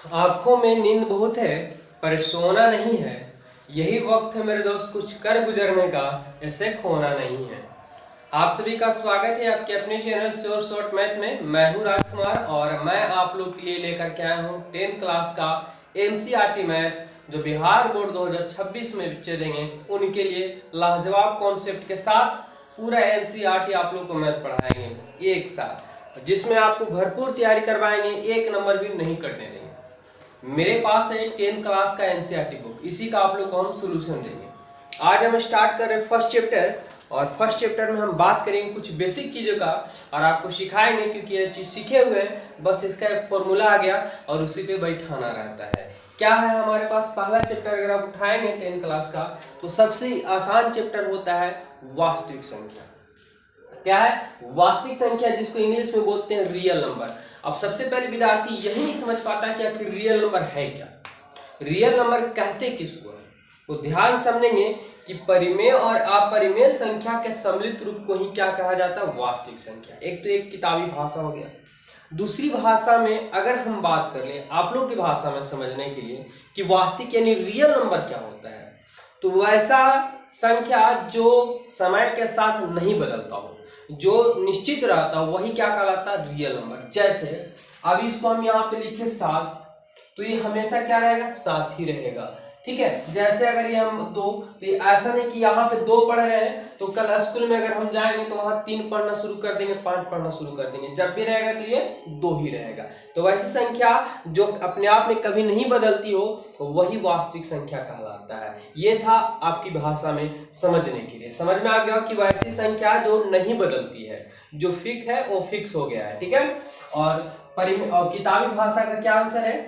आंखों में नींद बहुत है पर सोना नहीं है। यही वक्त है मेरे दोस्त कुछ कर गुजरने का, ऐसे खोना नहीं है। आप सभी का स्वागत है आपके अपने चैनल श्योर शॉर्ट मैथ में। मैं हूं राजकुमार और मैं आप लोग के लिए लेकर के आया हूं 10th क्लास का एनसीईआरटी मैथ जो बिहार बोर्ड 2026 में बच्चे देंगे उनके लिए लाजवाब कॉन्सेप्ट के साथ पूरा एनसीईआरटी आप लोग को मैथ पढ़ाएंगे एक साथ, जिसमें आपको भरपूर तैयारी करवाएंगे, एक नंबर भी नहीं कटने देंगे। मेरे पास है 10th क्लास का एनसीईआरटी बुक, इसी का आप लोग को हम सोल्यूशन देंगे। आज हम स्टार्ट कर रहे हैं फर्स्ट चैप्टर और फर्स्ट चैप्टर में हम बात करेंगे कुछ बेसिक चीज़ों का और आपको सिखाएंगे, क्योंकि ये चीज़ सीखे हुए हैं, बस इसका एक फॉर्मूला आ गया और उसी पे बैठाना रहता है। क्या है हमारे पास पहला चैप्टर अगर आप उठाएंगे 10th क्लास का तो सबसे आसान चैप्टर होता है वास्तविक संख्या। क्या है? वास्तविक संख्या, जिसको इंग्लिश में बोलते हैं रियल नंबर। अब सबसे पहले विद्यार्थी यही नहीं समझ पाता कि आखिर रियल नंबर है क्या, रियल नंबर कहते किसको है। तो ध्यान समझेंगे कि परिमेय और अपरिमेय संख्या के सम्मिलित रूप को ही क्या कहा जाता है? वास्तविक संख्या। एक तो एक किताबी भाषा हो गया। दूसरी भाषा में अगर हम बात कर लें आप लोग की भाषा में समझने के लिए कि वास्तविक यानी रियल नंबर क्या होता है, तो वैसा संख्या जो समय के साथ नहीं बदलता हो, जो निश्चित रहता हो, वही क्या कहलाता है? Real number. जैसे अब इसको हम यहाँ पे लिखे 7, तो ये हमेशा क्या रहेगा? 7 ही रहेगा। ठीक है। जैसे अगर ये हम 2, तो ये ऐसा नहीं कि यहाँ पे 2 पढ़ रहे हैं तो कल स्कूल में अगर हम जाएंगे तो वहाँ 3 पढ़ना शुरू कर देंगे, 5 पढ़ना शुरू कर देंगे। जब भी रहेगा तो ये 2 ही रहेगा। तो वैसी संख्या जो अपने आप में कभी नहीं बदलती हो तो वही वास्तविक संख्या कहलाता है। ये था आपकी भाषा में समझने के लिए। समझ में आ गया कि वैसी संख्या जो नहीं बदलती है, जो फिक्स है वो फिक्स हो गया है। ठीक है। और किताबी भाषा का क्या आंसर है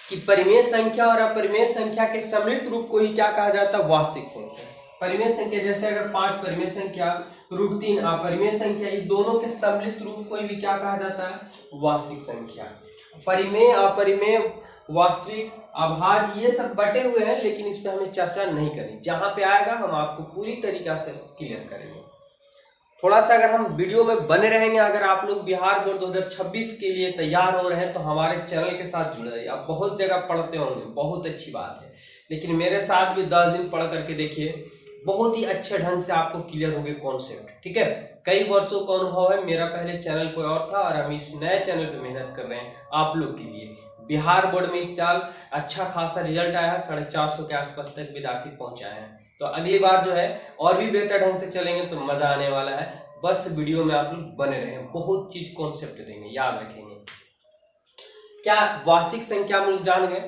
कि परिमेय संख्या और अपरिमेय संख्या के सम्मिलित रूप को ही क्या कहा जाता है? वास्तविक संख्या। परिमेय संख्या जैसे अगर 5 परिमेय संख्या, √3 अपरिमेय संख्या, ये दोनों के सम्मिलित रूप को भी क्या कहा जाता है? वास्तविक संख्या। परिमेय, अपरिमेय, वास्तविक, अभाज्य, ये सब बटे हुए हैं, लेकिन इस पे हमें चर्चा नहीं करनी। जहां पे आएगा हम आपको पूरी तरीका से क्लियर करेंगे। थोड़ा सा अगर हम वीडियो में बने रहेंगे, अगर आप लोग बिहार बोर्ड 2026 के लिए तैयार हो रहे हैं तो हमारे चैनल के साथ जुड़ जाइए। आप बहुत जगह पढ़ते होंगे, बहुत अच्छी बात है, लेकिन मेरे साथ भी 10 दिन पढ़ करके देखिए, बहुत ही अच्छे ढंग से आपको क्लियर होंगे कॉन्सेप्ट। ठीक है। कई वर्षों का अनुभव है, मेरा पहले चैनल कोई और था और हम इस नए चैनल पर मेहनत कर रहे हैं आप लोग के लिए। बिहार बोर्ड में इस साल अच्छा खासा रिजल्ट आया है, 450 के आसपास तक विद्यार्थी पहुंचाए हैं। तो अगली बार जो है और भी बेहतर ढंग से चलेंगे तो मजा आने वाला है। बस वीडियो में आप लोग बने रहें, बहुत चीज कॉन्सेप्ट देंगे, याद रखेंगे। क्या वास्तविक संख्या हम लोग जान गए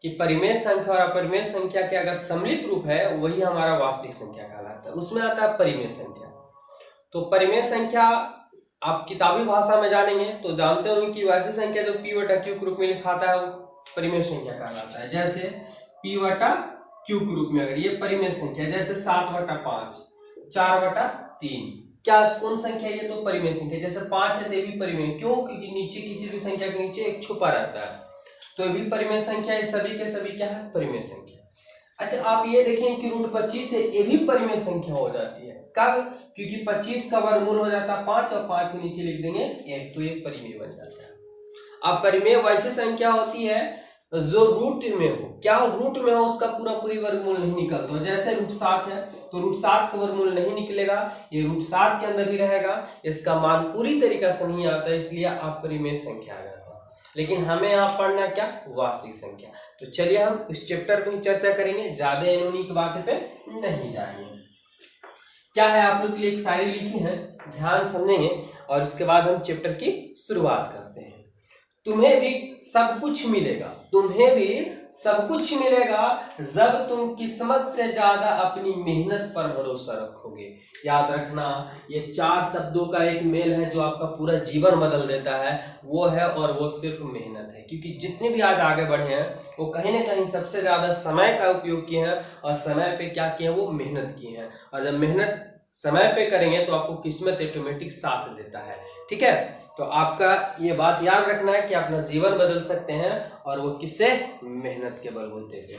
कि परिमेय संख्या और अपरिमेय संख्या के अगर सम्मिलित रूप है वही हमारा वास्तविक संख्या कहलाता है। उसमें आता है परिमेय संख्या। तो परिमेय संख्या आप किताबी भाषा में जानेंगे तो जानते होंगे कि वैसी संख्या जो p/q के रूप में लिखाता है वो परिमेय संख्या कहलाता है। जैसे p/q के रूप में अगर ये परिमेय संख्या, जैसे 7/5, 4/3, क्या कौन संख्या? ये तो परिमेय संख्या। जैसे 5 है तो ये भी परिमेय, क्यों? क्योंकि नीचे किसी भी संख्या के नीचे एक छुपा रहता है, तो ये भी परिमेय संख्या। ये सभी के सभी क्या है? परिमेय संख्या। अच्छा, आप ये देखें कि √25 है, ये भी परिमेय संख्या हो जाती है। कब? क्योंकि 25 का वर्गमूल हो जाता है 5 और 5 के नीचे लिख देंगे 1, तो एक परिमेय बन जाता है। अब परिमेय वैसी संख्या होती है जो रूट में हो। क्या हो? रूट में हो, उसका पूरी वर्गमूल नहीं निकलता। जैसे √7 है तो √7 का वर्गमूल नहीं निकलेगा, ये √7 के अंदर ही रहेगा, इसका मान पूरी तरीका से नहीं आता, इसलिए अपरिमेय संख्या आ जाता है। लेकिन हमें यहाँ पढ़ना क्या? वास्तविक संख्या। तो चलिए हम इस चैप्टर पे ही चर्चा करेंगे, ज्यादा एनोनी की बातें पे नहीं जाएंगे। क्या है आप लोग के लिए एक शायरी लिखी है, ध्यान समझेंगे और उसके बाद हम चैप्टर की शुरुआत करते हैं। तुम्हें भी सब कुछ मिलेगा, तुम्हें भी सब कुछ मिलेगा जब तुम किस्मत से ज्यादा अपनी मेहनत पर भरोसा रखोगे। याद रखना, ये 4 शब्दों का एक मेल है जो आपका पूरा जीवन बदल देता है, वो है और वो सिर्फ मेहनत है। क्योंकि जितने भी आज आगे बढ़े हैं वो कहीं ना कहीं सबसे ज्यादा समय का उपयोग किए हैं और समय पे क्या किए हैं? वो मेहनत की है। और जब मेहनत समय पे करेंगे तो आपको किस्मत ऑटोमेटिक साथ देता है। ठीक है। तो आपका ये बात याद रखना है कि अपना जीवन बदल सकते हैं और वो किससे? मेहनत के बलबूते पे।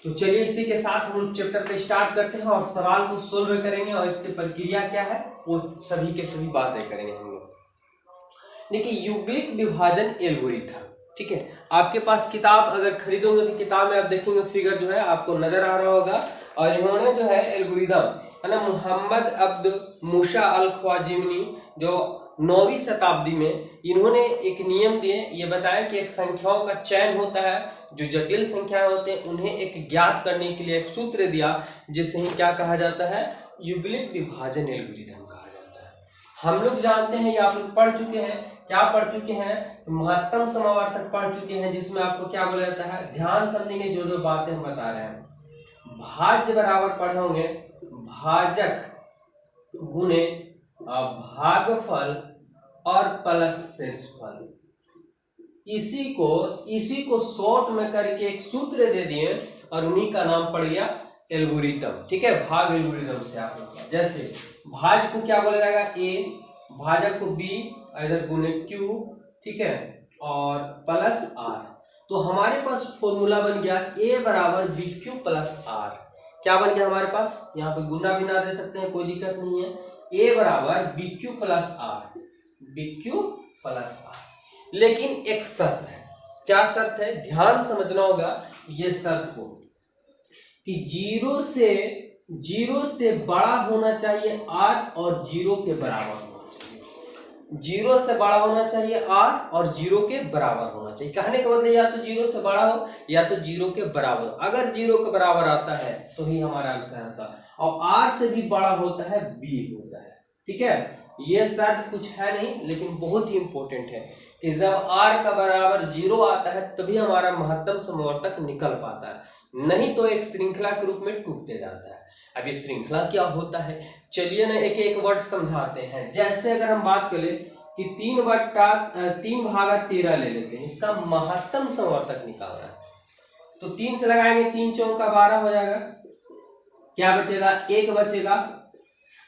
तो चलिए इसी के साथ हम चैप्टर पे स्टार्ट करते हैं और सवाल को सोल्व करेंगे और इसकी प्रक्रिया क्या है वो सभी के सभी बातें करेंगे हम लोग। देखिए, युग्मिक विभाजन एल्गोरिथम ठीक है, आपके पास किताब अगर खरीदोगे तो किताब में आप देखेंगे फिगर जो है आपको नजर आ रहा होगा। और इन्होंने जो है एल्गोरिदम है ना, मोहम्मद अब्द मूसा अल ख्वारिज़मी जो 9वीं शताब्दी में इन्होंने एक नियम दिए, ये बताया कि एक संख्याओं का चयन होता है, जो जटिल संख्याएं होते हैं उन्हें एक ज्ञात करने के लिए एक सूत्र दिया, जिसे ही क्या कहा जाता है, युग्लिक विभाजन एल्गोरिदम कहा जाता है। हम लोग जानते हैं, ये आप लोग पढ़ चुके हैं, क्या पढ़ चुके हैं, महत्तम समावर्तक पढ़ चुके हैं, जिसमें आपको क्या बोला जाता है, ध्यान समझेंगे जो जो बातें हम बता रहे हैं। भाज्य बराबर पढ़े होंगे भाजक गुणे भागफल और प्लस शेषफल। इसी को शॉर्ट में करके एक सूत्र दे दिए और उन्हीं का नाम पड़ गया एल्गोरिथम। ठीक है, भाग एल्गोरिथम से आप लोग, जैसे भाज को क्या बोला जाएगा, ए, भाजक को बी, इधर गुणे क्यू, ठीक है, और प्लस आर। तो हमारे पास फॉर्मूला बन गया ए बराबर बी क्यू प्लस आर। क्या बन गया हमारे पास, यहाँ पे गुना भी ना दे सकते हैं, कोई दिक्कत नहीं है। ए बराबर B Q plus R, B Q plus R. लेकिन एक शर्त है, क्या शर्त है, ध्यान समझना होगा ये शर्त को, कि जीरो से बड़ा होना चाहिए आर और जीरो के बराबर होना चाहिए। जीरो से बड़ा होना चाहिए आर और जीरो के बराबर होना चाहिए। कहने का मतलब या तो जीरो से बड़ा हो या तो जीरो के बराबर। अगर जीरो के बराबर आता है तो ही हमारा आंसर आता है, और आर से भी बड़ा होता है बी होता है। ठीक है, ये शर्त कुछ है नहीं, लेकिन बहुत ही इंपॉर्टेंट है कि जब r का बराबर 0 आता है तभी हमारा महत्तम समवर्तक निकल पाता है, नहीं तो एक श्रृंखला के रूप में टूटते जाता है। अब ये श्रृंखला क्या होता है, चलिए ना एक एक वर्ड समझाते हैं। जैसे अगर हम बात करें कि 3/13 ले लेते हैं, इसका महत्तम समवर्तक निकालना है, तो 3 से लगाएंगे, 3 चौका 12 हो जाएगा, क्या बचेगा, 1 बचेगा।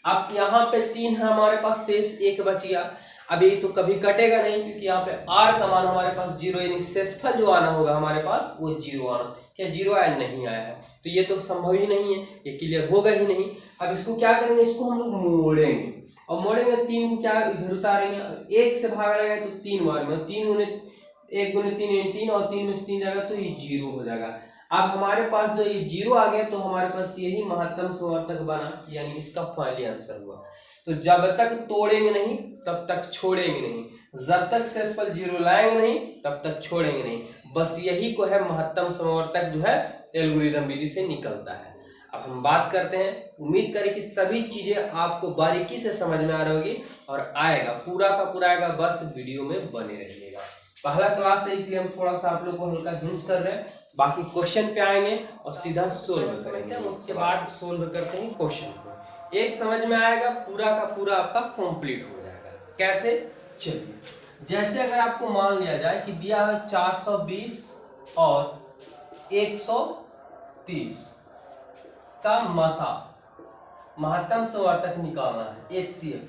अब यहाँ पे 3 है हमारे पास, शेष 1 बच गया। अब ये तो कभी कटेगा नहीं, क्योंकि यहाँ पे r का मान हमारे पास 0, यानी शेषफल जो आना होगा हमारे पास वो 0 आना। क्या 0 आया, नहीं आया है, तो ये तो संभव ही नहीं है, ये क्लियर होगा ही नहीं। अब इसको क्या करेंगे, इसको हम लोग मोड़ेंगे, और मोड़ेंगे 3 को क्या इधर उतारेंगे, 1 से भाग लगाएंगे तो 3 बार में 3 गुने 1 गुने 3 3, और 3 में से 3 जाएगा तो ये 0 हो जाएगा। अब हमारे पास जो ये 0 आ गया तो हमारे पास यही महत्तम समवर्तक बना, यानी इसका फाइनल आंसर हुआ। तो जब तक तोड़ेंगे नहीं तब तक छोड़ेंगे नहीं, जब तक शेषफल 0 लाएंगे नहीं तब तक छोड़ेंगे नहीं। बस यही को है महत्तम समवर्तक जो है एल्गोरिदम विधि से निकलता है। अब हम बात करते हैं, उम्मीद करें कि सभी चीजें आपको बारीकी से समझ में आ रही होगी और आएगा, पूरा का पूरा आएगा, बस वीडियो में बने रहिएगा। पहला क्लास है इसलिए हम थोड़ा सा आप लोग को हल्का हिंट्स कर रहे हैं, बाकी क्वेश्चन पे आएंगे और सीधा सोल्व करेंगे, उसके बाद सोल्व करते हैं क्वेश्चन को। एक समझ में आएगा, पूरा का पूरा आपका कंप्लीट हो जाएगा। कैसे, चलिए, जैसे अगर आपको मान लिया जाए कि दिया है 420 और 130 का मसा महत्तम समवर्तक निकालना है, HCF,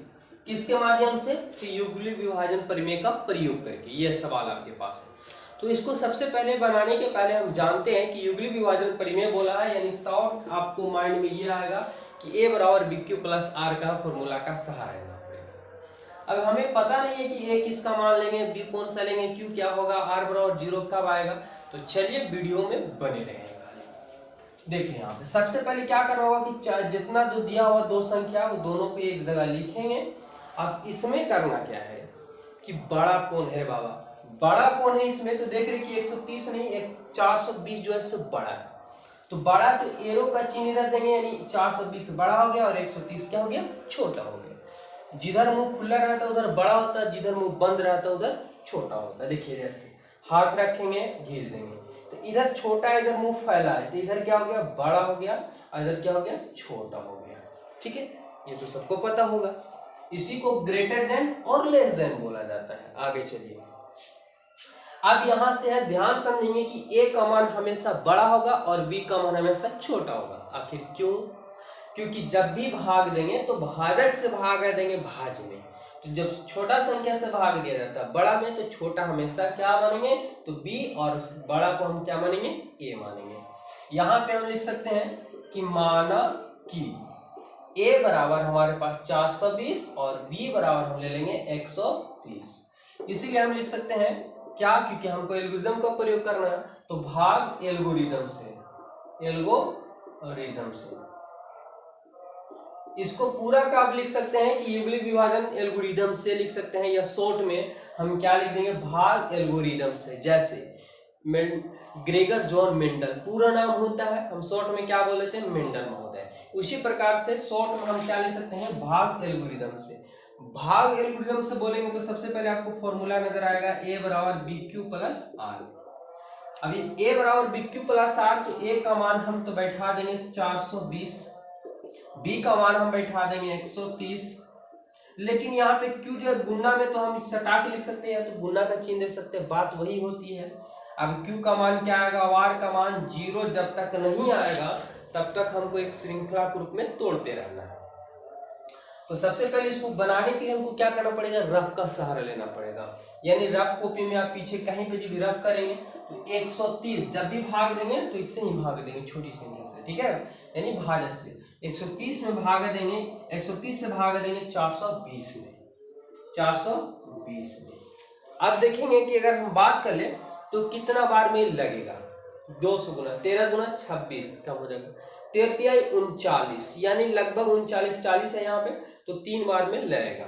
किसके माध्यम से, तो युग्लिक विभाजन प्रमेय का प्रयोग करके। यह सवाल आपके पास है, तो इसको सबसे पहले बनाने के पहले हम जानते हैं कि युग्लिक विभाजन प्रमेय बोला है, यानी शॉर्ट आपको माइंड में ये आएगा कि ए बराबर बी क्यू प्लस आर का फॉर्मूला का सहारा लेना पड़ेगा। अब हमें पता नहीं है कि ए किसका मान लेंगे, बी कौन सा लेंगे, क्यू क्या होगा, आर बराबर 0 कब आएगा, तो चलिए वीडियो में बने रहेगा। देखिए यहाँ पे सबसे पहले क्या करना होगा कि जितना जो दिया हुआ दो संख्या वो दोनों को एक जगह लिखेंगे। अब इसमें करना क्या है कि बड़ा कौन है बाबा, बड़ा कौन है इसमें, तो देख रहे कि 130 नहीं, 420 जो है इससे बड़ा है, तो बड़ा तो एरो का चिन्ह इधर देंगे, यानी 420 बड़ा हो गया और 130 क्या हो गया, छोटा हो गया। जिधर मुंह खुला रहता है उधर बड़ा होता है, जिधर मुंह बंद रहता है उधर छोटा होता है। देखिए जैसे हाथ रखेंगे घींच देंगे, तो इधर छोटा है, इधर मुंह फैला है, तो इधर क्या हो गया, बड़ा हो गया, और इधर क्या हो गया, छोटा हो गया। ठीक है, ये तो सबको पता होगा। इसी को ग्रेटर देन और लेस देन बोला जाता है। आगे चलिए, अब यहां से है, ध्यान समझेंगे कि ए का मान हमेशा बड़ा होगा और बी का मान हमेशा छोटा होगा। आखिर क्यों, क्योंकि जब भी भाग देंगे तो भाजक से भाग देंगे भाज में, तो जब छोटा संख्या से भाग दिया जाता है बड़ा में, तो छोटा हमेशा क्या मानेंगे, तो बी, और बड़ा को हम क्या मानेंगे, ए मानेंगे। यहाँ पे हम लिख सकते हैं कि माना कि ए बराबर हमारे पास 420 और बी बराबर हम ले लेंगे 130, इसीलिए हम लिख सकते हैं क्या, क्योंकि हमको एल्गोरिदम का प्रयोग करना है, तो भाग एल्गोरिदम से, एल्गोरिदम से। इसको पूरा का आप लिख सकते हैं कि युगलिक विभाजन एल्गोरिदम से लिख सकते हैं, या शॉर्ट में हम क्या लिख देंगे, भाग एल्गोरिदम से। जैसे ग्रेगर जॉन मेंडल पूरा नाम होता है, हम शॉर्ट में क्या बोल देते हैं, मेंडल महोदय। उसी प्रकार से शॉर्ट में हम क्या लिख सकते हैं, भाग एल्गोरिदम से। भाग एल्गोरिदम से बोलेंगे तो सबसे पहले आपको फॉर्मूला नजर आएगा, a बराबर बी क्यू प्लस आर। अभी a बराबर बी क्यू प्लस आर, तो a का मान हम तो बैठा देंगे 420, b का मान हम बैठा देंगे 130, लेकिन यहाँ पे q जो है गुना में तो हम सटा के लिख सकते हैं, तो गुना का चिन्ह दे सकते हैं, बात वही होती है। अब q का मान क्या आएगा, r का मान 0 जब तक नहीं आएगा तब तक हमको एक श्रृंखला के रूप में तोड़ते रहना है। तो सबसे पहले इसको बनाने के लिए हमको क्या करना पड़ेगा, रफ का सहारा लेना पड़ेगा। यानी रफ कॉपी में आप पीछे कहीं पे भी रफ करेंगे तो 130 जब भी भाग देंगे तो इससे ही भाग देंगे, छोटी संख्या से, ठीक है, यानी भाजक से 130 में भाग देंगे, 130 से भाग देंगे 420 में, 420 में। अब देखेंगे कि अगर हम बात कर ले तो कितना बार में लगेगा, 200 गुना 13 गुना 26 कम हो जाएगा, 13 39, यानी लगभग 39, 40 है यहाँ पे, तो 3 बार में लगेगा।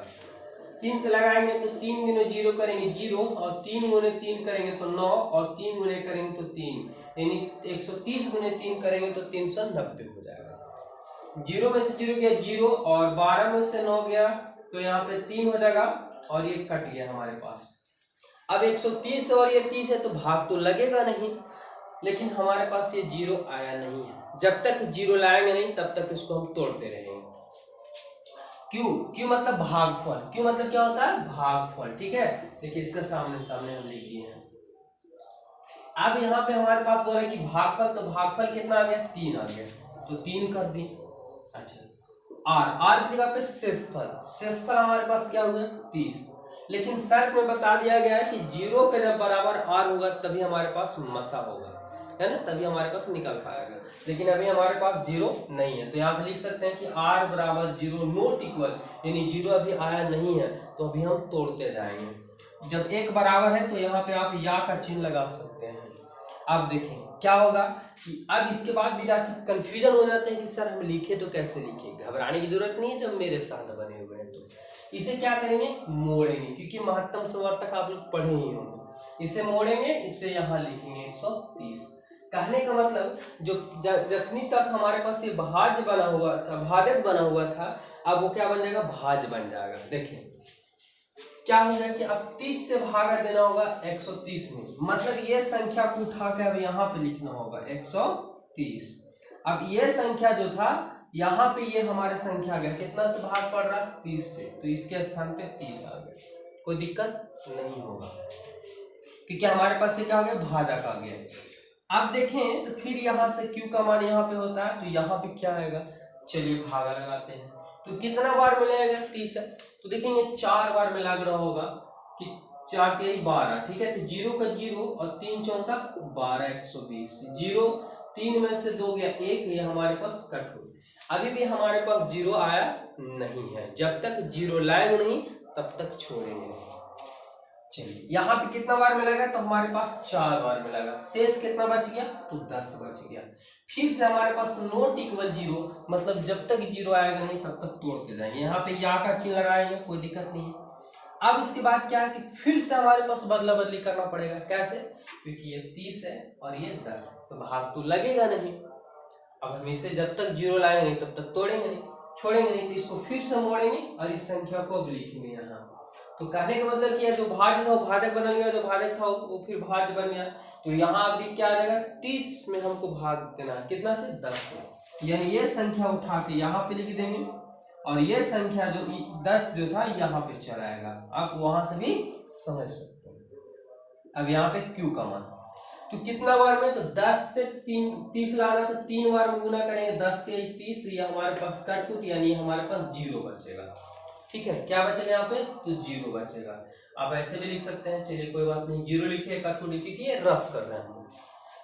3 से लगाएंगे तो 3 गुने 0 करेंगे 0, और 3 गुने 3 करेंगे तो 9, और 3 गुने करेंगे तो 3, यानी 130 गुने 3 करेंगे तो 390 हो जाएगा। 0 में से 0 गया 0, और 12 में से 9 गया तो यहाँ पे 3 हो जाएगा, और ये कट गया हमारे पास। अब 130 और ये 30 है तो भाग तो लगेगा नहीं, लेकिन हमारे पास ये 0 आया नहीं है। जब तक 0 लाएंगे नहीं तब तक इसको हम तोड़ते रहेंगे। क्यों मतलब भागफल, क्यों मतलब क्या होता है, भागफल, ठीक है। देखिए इसका सामने सामने हम लिख दिए हैं। अब यहाँ पे हमारे पास बोल रहा है कि भागफल, तो भागफल कितना आ गया, 3 आ गया, तो 3 कर दी। अच्छा, आर की जगह पे शेषफल हमारे पास क्या हुआ, 30, लेकिन शर्त में बता दिया गया है कि 0 के जब बराबर आर होगा तभी हमारे पास मसा होगा, है ना, तभी हमारे पास निकल पाएगा। लेकिन अभी हमारे पास 0 नहीं है, तो यहाँ पे लिख सकते हैं कि r बराबर 0 नॉट इक्वल, यानी 0 अभी आया नहीं है, तो अभी हम तोड़ते जाएंगे। जब 1 बराबर है तो यहाँ पे आप या का चिन्ह लगा सकते हैं। अब देखें क्या होगा कि अब इसके बाद विद्यार्थी कंफ्यूजन हो जाते हैं कि सर हम लिखे तो कैसे लिखे। घबराने की जरूरत नहीं है, जब मेरे साथ बने हुए हैं तो इसे क्या करेंगे, मोड़ेंगे, क्योंकि महत्तम संवर्तक आप लोग पढ़े ही होंगे। इसे मोड़ेंगे, इसे यहाँ लिखेंगे 130। कहने का मतलब जो जखनी तक हमारे पास ये भाज्य बना हुआ था, भाजक बना हुआ था, अब वो क्या बन जाएगा, भाज बन जाएगा। देखिए क्या हो जाएगा कि अब 30 से भागा देना होगा 130 में, मतलब ये संख्या को उठा के अब यहाँ पे लिखना होगा 130। अब ये संख्या जो था यहाँ पे, ये हमारे संख्या आ गया, कितना से भाग पड़ रहा, 30 से, तो इसके स्थान पे 30 आ गया, कोई दिक्कत नहीं होगा, क्योंकि हमारे पास ये क्या हो गया, भाजक आ गया। अब देखें तो फिर यहाँ से q का मान यहाँ पे होता है, तो यहाँ पे क्या आएगा, चलिए भागा लगाते हैं, तो कितना बार मिलेगा, 30 है, तो देखेंगे 4 बार में लग रहा होगा कि 4 के 12, ठीक है, तो 0 का 0 और 3 चौका 12, 120, 0 3 में से 2 गया 1, ये हमारे पास कट हो गया। अभी भी हमारे पास 0 आया नहीं है, जब तक 0 लाएंगे नहीं तब तक छोड़ेंगे नहीं। चलिए यहाँ पे कितना बार मिलेगा, तो हमारे पास 4 बार मिलेगा, शेष कितना बच गया, तो 10 बच गया। फिर से हमारे पास नॉट इक्वल 0, मतलब जब तक 0 आएगा नहीं तब तक तोड़ते जाएंगे। यहाँ पे या का चिन्ह लगाएंगे, कोई दिक्कत नहीं है। अब इसके बाद क्या है कि फिर से हमारे पास बदला बदली करना पड़ेगा, कैसे, क्योंकि ये 30 है और ये 10, तो भाग तो लगेगा नहीं। अब हम इसे जब तक 0 लाएंगे नहीं तब तक तोड़ेंगे नहीं, छोड़ेंगे नहीं, तो इसको फिर से मोड़ेंगे और इस संख्या को अब लिखेंगे यहाँ। तो कहने का मतलब कि जो भाज्य था वो भाजक बदल गया, जो भाजक था वो फिर भाज्य बन गया, तो यहाँ अभी क्या आ जाएगा, 30 में हमको भाग देना है, कितना से, 10 में, यानी ये संख्या उठा के यहाँ पे लिख देंगे, और ये संख्या जो 10 जो था यहाँ पे चलाएगा। आप वहां से भी समझ सकते हैं। अब यहाँ पे q का मान, तो कितना बार में, तो 10 से 30 लाना, तो 3 बार में गुना करेंगे, 10 के 30, ये हमारे पास कट पुट, यानी हमारे पास 0 बचेगा, ठीक है। क्या बचेगा यहाँ पे, तो 0 बचेगा। आप ऐसे भी लिख सकते हैं, चलिए कोई बात नहीं, 0 लिखिए, कट पुट लिखिए, ये रफ कर रहे हैं हम।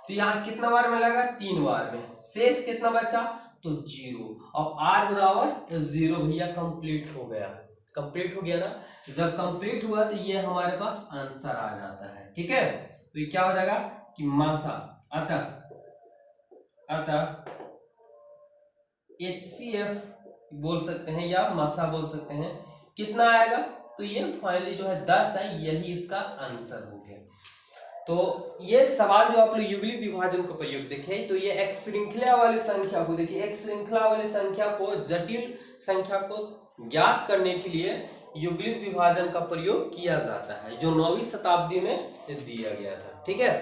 तो यहाँ कितना बार में लगा, 3 बार में, शेष कितना बचा, तो 0, और r बराबर 0, भैया कंप्लीट हो गया, कंप्लीट हो गया ना। जब कंप्लीट हुआ तो ये हमारे पास आंसर आ जाता है। ठीक है। तो ये क्या हो जाएगा कि मासा, अतः HCF बोल सकते हैं या मासा बोल सकते हैं। कितना आएगा, तो ये फाइनली जो है 10 है, यही इसका आंसर हो गया। तो ये सवाल जो आप लोग युगलिक विभाजन का प्रयोग देखें, तो ये एक श्रृंखला वाली संख्या को देखिए, एक श्रृंखला वाली संख्या को, जटिल संख्या को ज्ञात करने के लिए युगलिक विभाजन का प्रयोग किया जाता है, जो 9वीं शताब्दी में दिया गया था। ठीक है,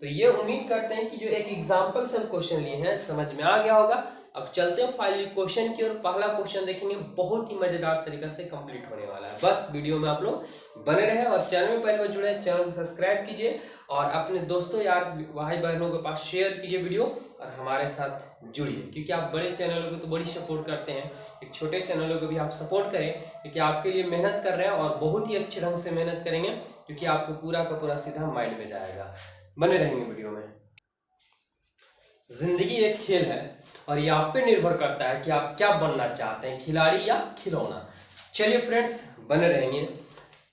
तो ये उम्मीद करते हैं कि जो एक एग्जाम्पल से हम क्वेश्चन लिए हैं समझ में आ गया होगा। अब चलते हैं फाइनली क्वेश्चन की ओर। पहला क्वेश्चन देखेंगे, बहुत ही मजेदार तरीका से कंप्लीट होने वाला है। बस वीडियो में आप लोग बने रहे और चैनल में पहले बार जुड़े हैं, चैनल को सब्सक्राइब कीजिए और अपने दोस्तों यार भाई बहनों के पास शेयर कीजिए वीडियो और हमारे साथ जुड़िए, क्योंकि आप बड़े चैनलों को तो बड़ी सपोर्ट करते हैं, एक छोटे चैनलों को भी आप सपोर्ट करें, क्योंकि आपके लिए मेहनत कर रहे हैं और बहुत ही अच्छे ढंग से मेहनत करेंगे, क्योंकि आपको पूरा का पूरा सीधा माइंड में जाएगा। बने रहेंगे वीडियो में। जिंदगी एक खेल है और ये आप पे निर्भर करता है कि आप क्या बनना चाहते हैं, खिलाड़ी या खिलौना। चलिए फ्रेंड्स, बने रहेंगे।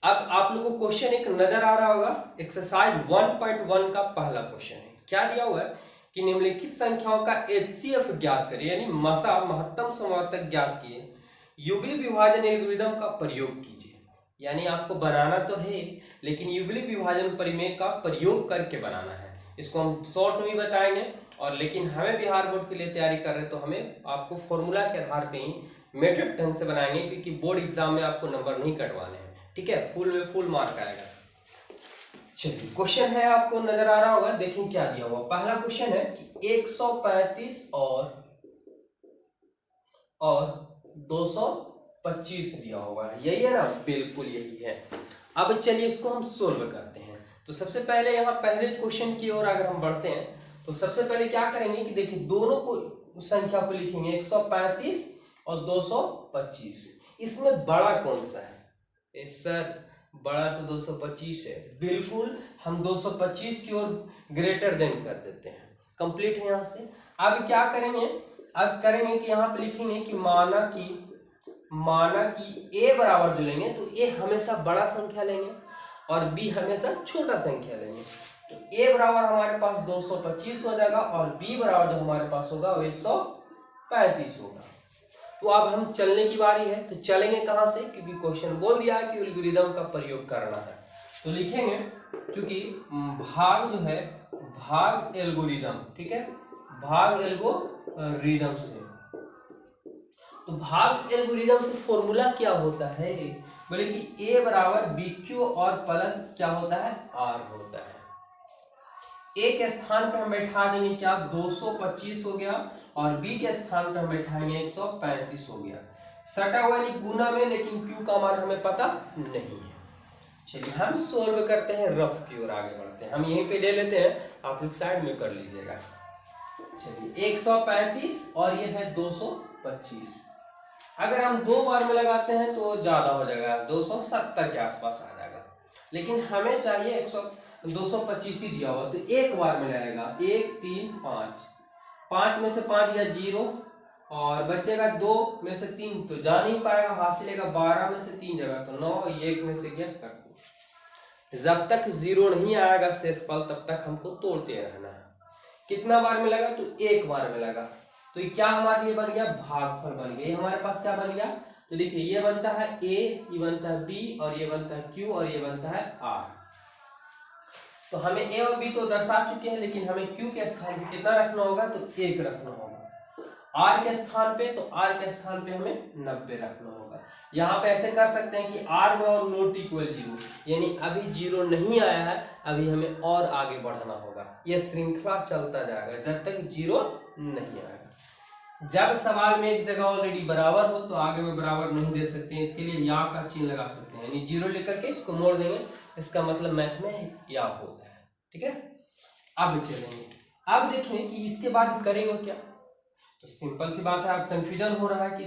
अब आप लोगों को क्वेश्चन एक नजर आ रहा होगा, एक्सरसाइज 1.1 का पहला क्वेश्चन है। क्या दिया हुआ है कि निम्नलिखित संख्याओं का HCF ज्ञात करिए, यानी मसा महत्तम समावर्तक ज्ञात किए, युगलिक विभाजन एल्गोरिथम का प्रयोग कीजिए। यानी आपको बनाना तो है, लेकिन युगलिक विभाजन परिमेय का प्रयोग करके बनाना है। इसको हम शॉर्ट में भी बताएंगे, और लेकिन हमें बिहार बोर्ड के लिए तैयारी कर रहे हैं, तो हमें आपको फॉर्मूला के आधार पे ही मेट्रिक ढंग से बनाएंगे, क्योंकि बोर्ड एग्जाम में आपको नंबर नहीं कटवाने हैं। ठीक है, फुल में फुल मार्क आएगा। चलिए, क्वेश्चन है आपको नजर आ रहा होगा, देखें क्या दिया हुआ। पहला क्वेश्चन है कि 135 और 225 दिया हुआ है, यही है ना, बिल्कुल यही है। अब चलिए इसको हम सोल्व करते हैं। तो सबसे पहले यहाँ पहले क्वेश्चन की ओर अगर हम बढ़ते हैं, तो सबसे पहले क्या करेंगे कि देखिए दोनों को संख्या को लिखेंगे, 135 और 225। इसमें बड़ा कौन सा है? सर बड़ा तो 225 है, बिल्कुल हम 225 की ओर ग्रेटर देन कर देते हैं। कंप्लीट है यहाँ से। अब क्या करेंगे, अब करेंगे कि यहाँ पे लिखेंगे कि माना कि a बराबर जो लेंगे, तो a हमेशा बड़ा संख्या लेंगे और b हमेशा छोटा संख्या लेंगे। तो a बराबर हमारे पास 225 हो जाएगा और b बराबर जो हमारे पास होगा वो 135 होगा। तो अब हम चलने की बारी है, तो चलेंगे कहाँ से, क्योंकि क्वेश्चन बोल दिया है कि एल्गोरिथम का प्रयोग करना है। तो लिखेंगे, क्योंकि भाग जो है भाग एल्गोरिथम, ठीक है, भाग एल्गोरिथम से। तो भाग एल्गोरिथम से फॉर्मूला क्या होता है, बोले कि a बराबर BQ और प्लस क्या होता है, R होता है। एक स्थान पे हम बैठा देंगे क्या, 225 हो गया, और b के स्थान पे हम बैठाएंगे 135 हो गया। सटा हुआ नहीं गुना में, लेकिन q का मान हमें पता नहीं है। चलिए हम सोल्व करते हैं, रफ की ओर आगे बढ़ते हैं। हम यहीं पे ले लेते हैं, आप लोग साइड में कर लीजिएगा। चलिए 135 और ये है 225। अगर हम दो बार में लगाते हैं तो ज्यादा हो जाएगा, 270 के आसपास आ जाएगा, लेकिन हमें चाहिए 225 ही दिया हुआ, तो एक बार में लगेगा। 1 3 5, 5 में से 5 या 0 और बचेगा 2 में से 3, तो जा नहीं पाएगा, हाथ से लेगा 12 में से 3 जगह, तो 9, 1 में से गया कट। जब तक 0 नहीं आएगा शेषफल, तब तक हमको तोड़ते रहना है। कितना बार में लगा, तो एक बार में लगा। तो ये क्या हमारे लिए बन गया, भागफल बन गया। ये हमारे पास क्या बन गया, तो देखिए ये बनता है a, ये बनता है b, और ये बनता है q, और ये बनता है r। तो हमें a और b तो दर्शा चुके हैं, लेकिन हमें q के स्थान पे कितना रखना होगा, तो 1 रखना होगा। r के स्थान पे, तो r के स्थान पे हमें 90 रखना होगा। यहाँ पे ऐसे कर सकते हैं कि r में और नॉट इक्वल 0, यानी अभी 0 नहीं आया है, अभी हमें और आगे बढ़ना होगा। ये श्रृंखला चलता जाएगा जब तक 0 नहीं आएगा। जब सवाल में एक जगह ऑलरेडी बराबर हो, तो आगे में बराबर नहीं दे सकते हैं, इसके लिए या का चिन्ह लगा सकते हैं, यानी 0 लेकर के इसको मोड़ देंगे, इसका मतलब मैथ में या होता है। ठीक है, अब चलेंगे। अब देखें कि इसके बाद करेंगे क्या। तो सिंपल सी बात है, आप कंफ्यूजन हो रहा है कि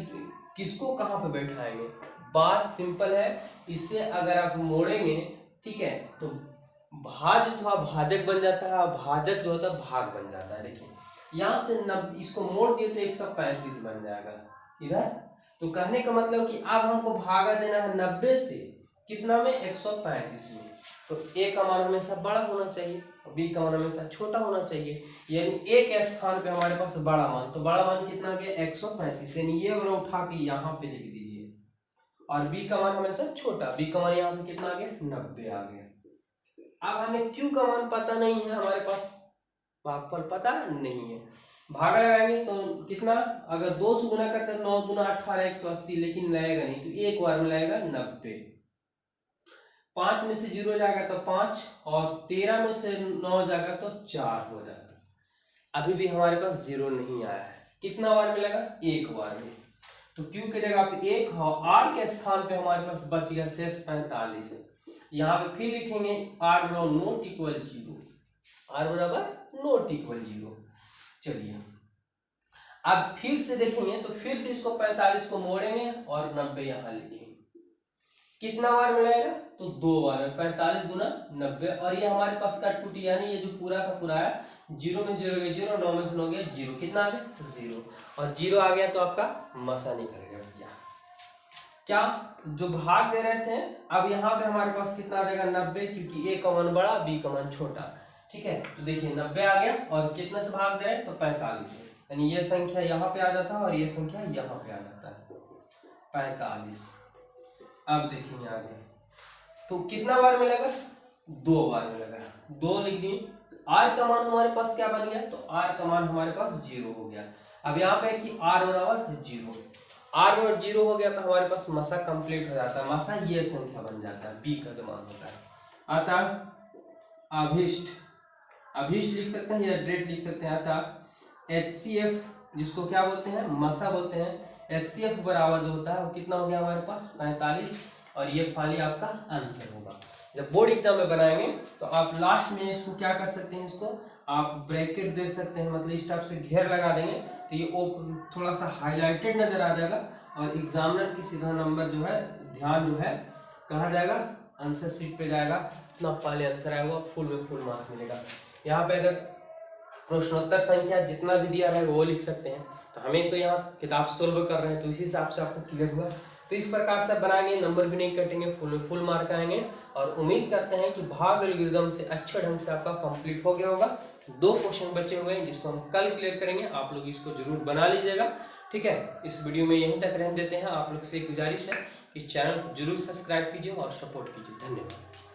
किसको कहाँ पे बैठाएंगे। बात सिंपल है, इससे अगर आप मोड़ेंगे, ठीक है, तो भाज तो भाजक बन जाता है, भाजक जो होता है भाग बन जाता है। देखिए यहाँ से इसको मोड़ दिए तो 135 बन जाएगा इधर। तो कहने का मतलब कि अब हमको भागा देना है 90 से कितना में, 135 में। तो ए का मान हमेशा बड़ा होना चाहिए और बी का मान हमेशा छोटा होना चाहिए। यानी ए के स्थान पे हमारे पास बड़ा मान, तो बड़ा मान कितना आ गया 135, यानी ये वाला उठा के यहाँ पे लिख दीजिए। और बी का मान हमेशा छोटा, बी का मान यहाँ पे कितना आ गया 90 आ गया। अब हमें क्यू का मान पता नहीं है, हमारे पास भागफल पता नहीं है, भागा लगाएंगे तो कितना, अगर 2 से गुना करते हैं 9 दूना 18 180, लेकिन लगेगा नहीं, तो एक बार में लगेगा 90। 5 में से 0 जाएगा तो 5 और 13 में से 9 जाएगा तो 4 हो जाएगा। अभी भी हमारे पास 0 नहीं आया है, कितना बार मिलेगा, एक बार में। तो क्यू की जगह पे 1 और आर के स्थान पे हमारे पास बच गया शेष 45। यहाँ पे फिर लिखेंगे आर बराबर नॉट इक्वल 0, आर बराबर नॉट इक्वल 0। चलिए अब फिर से देखेंगे, तो फिर से इसको 45 को मोड़ेंगे और 90 यहाँ लिखेंगे। कितना बार मिलेगा, तो 2 बार में 45 गुना 90, और ये हमारे पास कट कुटी, यानी ये जो पूरा का पूरा है 0 में 0 गया 0, 9 में से 9 गया 0, कितना आ गया 0, और 0 आ गया तो आपका मसा निकल गया भैया। क्या जो भाग दे रहे थे, अब यहाँ पे हमारे पास कितना आ जाएगा 90, क्योंकि ए का मान बड़ा बी का मान छोटा, ठीक है। तो देखिए 90 आ गया और कितने से भाग दे रहे हैं, तो 45 से, यानी ये संख्या यहाँ पे आ जाता है और ये संख्या यहाँ पे आ जाता है 45। अब देखेंगे आगे, तो कितना बार मिलेगा, 2 बार मिलेगा, 2 लिख दी। आर का मान हमारे पास क्या बन गया, तो आर का मान हमारे पास 0 हो गया। अब यहाँ पे कि आर बराबर 0, आर बराबर 0 हो गया तो हमारे पास मसा कंप्लीट हो जाता है, मसा ये संख्या बन जाता है, बी का जो मान होता है। अतः अभिष्ट, अभिष्ट लिख सकते हैं या डेट लिख सकते हैं, अतः HCF जिसको क्या बोलते हैं, मसा बोलते हैं, HCF बराबर जो होता है वो कितना हो गया हमारे पास 45, और ये फाइनली आपका आंसर होगा। जब बोर्ड एग्जाम में बनाएंगे तो आप लास्ट में इसको क्या कर सकते हैं, इसको आप ब्रैकेट दे सकते हैं, मतलब इस टाइप से घेर लगा देंगे तो ये थोड़ा सा हाईलाइटेड नजर आ जाएगा, और एग्जामिनर की सीधा नंबर जो है, ध्यान जो है कहा जाएगा, आंसर शीट पे जाएगा, इतना पहले आंसर आएगा, फुल में फुल मार्क्स मिलेगा। यहाँ पे अगर प्रश्नोत्तर संख्या जितना भी दिया है वो लिख सकते हैं, तो हमें तो यहाँ किताब सोल्व कर रहे हैं तो इसी हिसाब से आपको क्लियर हुआ। तो इस प्रकार से बनाएंगे, नंबर भी नहीं कटेंगे, फुल में फुल मार्क आएंगे, और उम्मीद करते हैं कि भाग एल्गोरिथम से अच्छे ढंग से आपका कंप्लीट हो गया होगा। 2 क्वेश्चन बचे हुए हैं जिसको हम कल क्लियर करेंगे, आप लोग इसको जरूर बना लीजिएगा, ठीक है। इस वीडियो में यहीं तक रहने देते हैं, आप लोग से एक गुजारिश है कि चैनल को जरूर सब्सक्राइब कीजिए और सपोर्ट कीजिए। धन्यवाद।